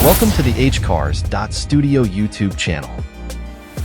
Welcome to the hcars.studio YouTube channel.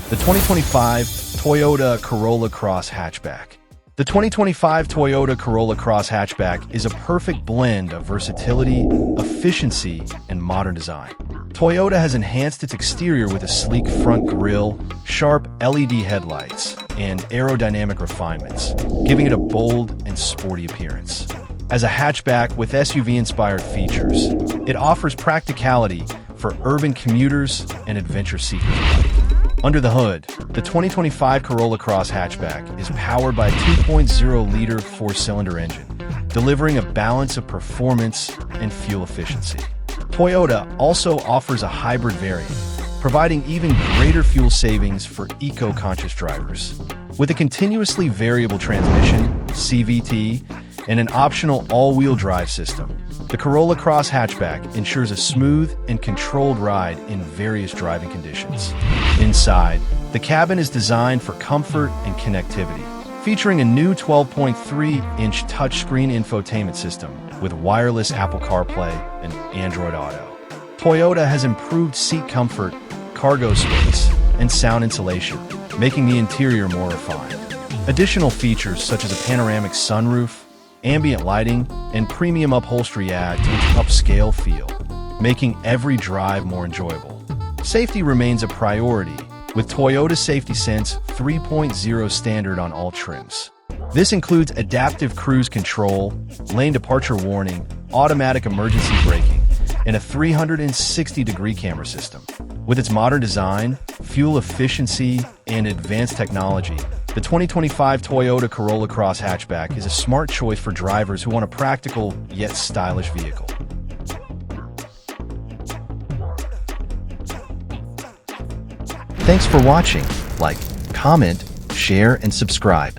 The 2025 Toyota Corolla Cross Hatchback. The 2025 Toyota Corolla Cross Hatchback is a perfect blend of versatility, efficiency, and modern design. Toyota has enhanced its exterior with a sleek front grille, sharp LED headlights, and aerodynamic refinements, giving it a bold and sporty appearance. As a hatchback with SUV-inspired features, it offers practicality for urban commuters and adventure seekers alike. Under the hood, the 2025 Corolla Cross Hatchback is powered by a 2.0-liter four-cylinder engine, delivering a balance of performance and fuel efficiency. Toyota also offers a hybrid variant, providing even greater fuel savings for eco-conscious drivers. With a continuously variable transmission, CVT, and an optional all-wheel drive system, the Corolla Cross Hatchback ensures a smooth and controlled ride in various driving conditions. Inside, the cabin is designed for comfort and connectivity, featuring a new 12.3-inch touchscreen infotainment system with wireless Apple CarPlay and Android Auto. Toyota has improved seat comfort, cargo space, and sound insulation, making the interior more refined. Additional features such as a panoramic sunroof, ambient lighting, and premium upholstery add to its upscale feel, making every drive more enjoyable. Safety remains a priority, with Toyota Safety Sense 3.0 standard on all trims. This includes adaptive cruise control, lane departure warning, automatic emergency braking, and a 360-degree camera system. With its modern design, fuel efficiency, and advanced technology, the 2025 Toyota Corolla Cross Hatchback is a smart choice for drivers who want a practical yet stylish vehicle. Thanks for watching. Like, comment, share, and subscribe.